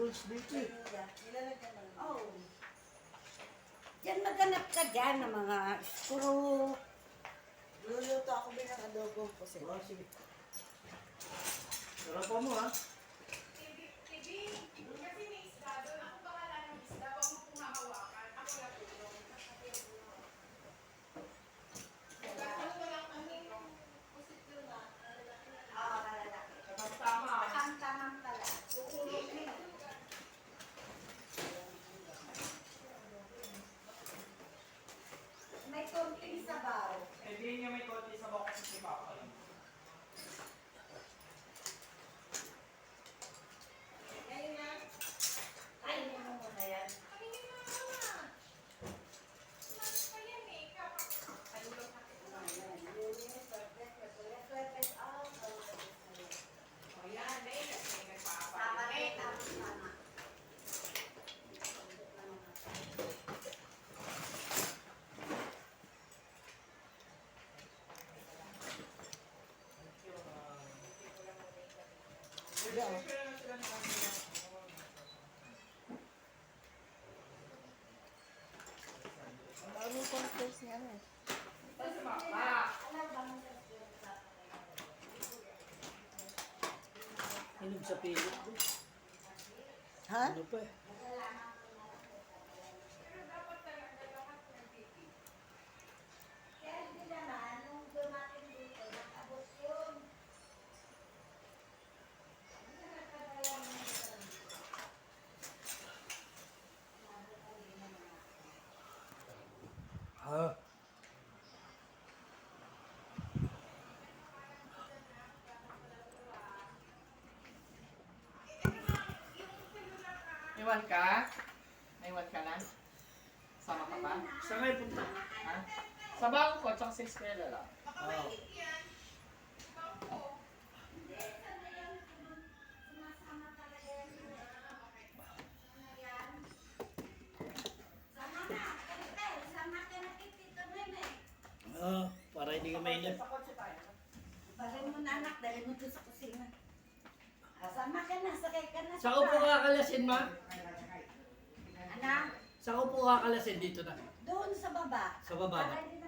tools dito eh. Nilalagyan mo. Oh. Diyan maghanap ka dyan ng mga screw. Luluto ako bilang adobo po sir. Oh, sige. Sarapan mo ha. Kasi may isda doon. Ako bakala ng isda. Huwag mo pumahawakan. Ako natulong. Ano ba lang kami? Ah, malalaki. Tama. Tamang pala. May konting sabaw. Hindi niya may konti sa bako kasi si Papa. Ngayon na. Kainin mo muna yan. Kamingin mo naman. Mas pa yan eh. Kalulong natin. O yan, dahil kasi nagpapa. Tama rin, tama. Ano pang face niya na? Tapos si Papa. Inom sa pilit. Ha? Ano pa eh. Pero dapat talaga lahat nagtiti. Kaya hindi naman, nung dumating dito, nakabot yun. Ah. Iwan ka? Naiwan ka na? Sama ka pa? Saan kayo punta? Ha? Sa bangko, tsaka sa eskwela lang. Ah. Sumasama talaga yan. Ano yan? Sama na, Peter. Sama ka na kay Tito Meme. Ah, para hindi ka mainip. Sa kotse tayo. Balin mo na anak, dali mo doon sa kusina. Sama ka na, sakay ka na. Saan ko po kakalasin, ma? Anak, Saan ko po kakalasin dito na? doon sa baba. Sa baba na? Para hindi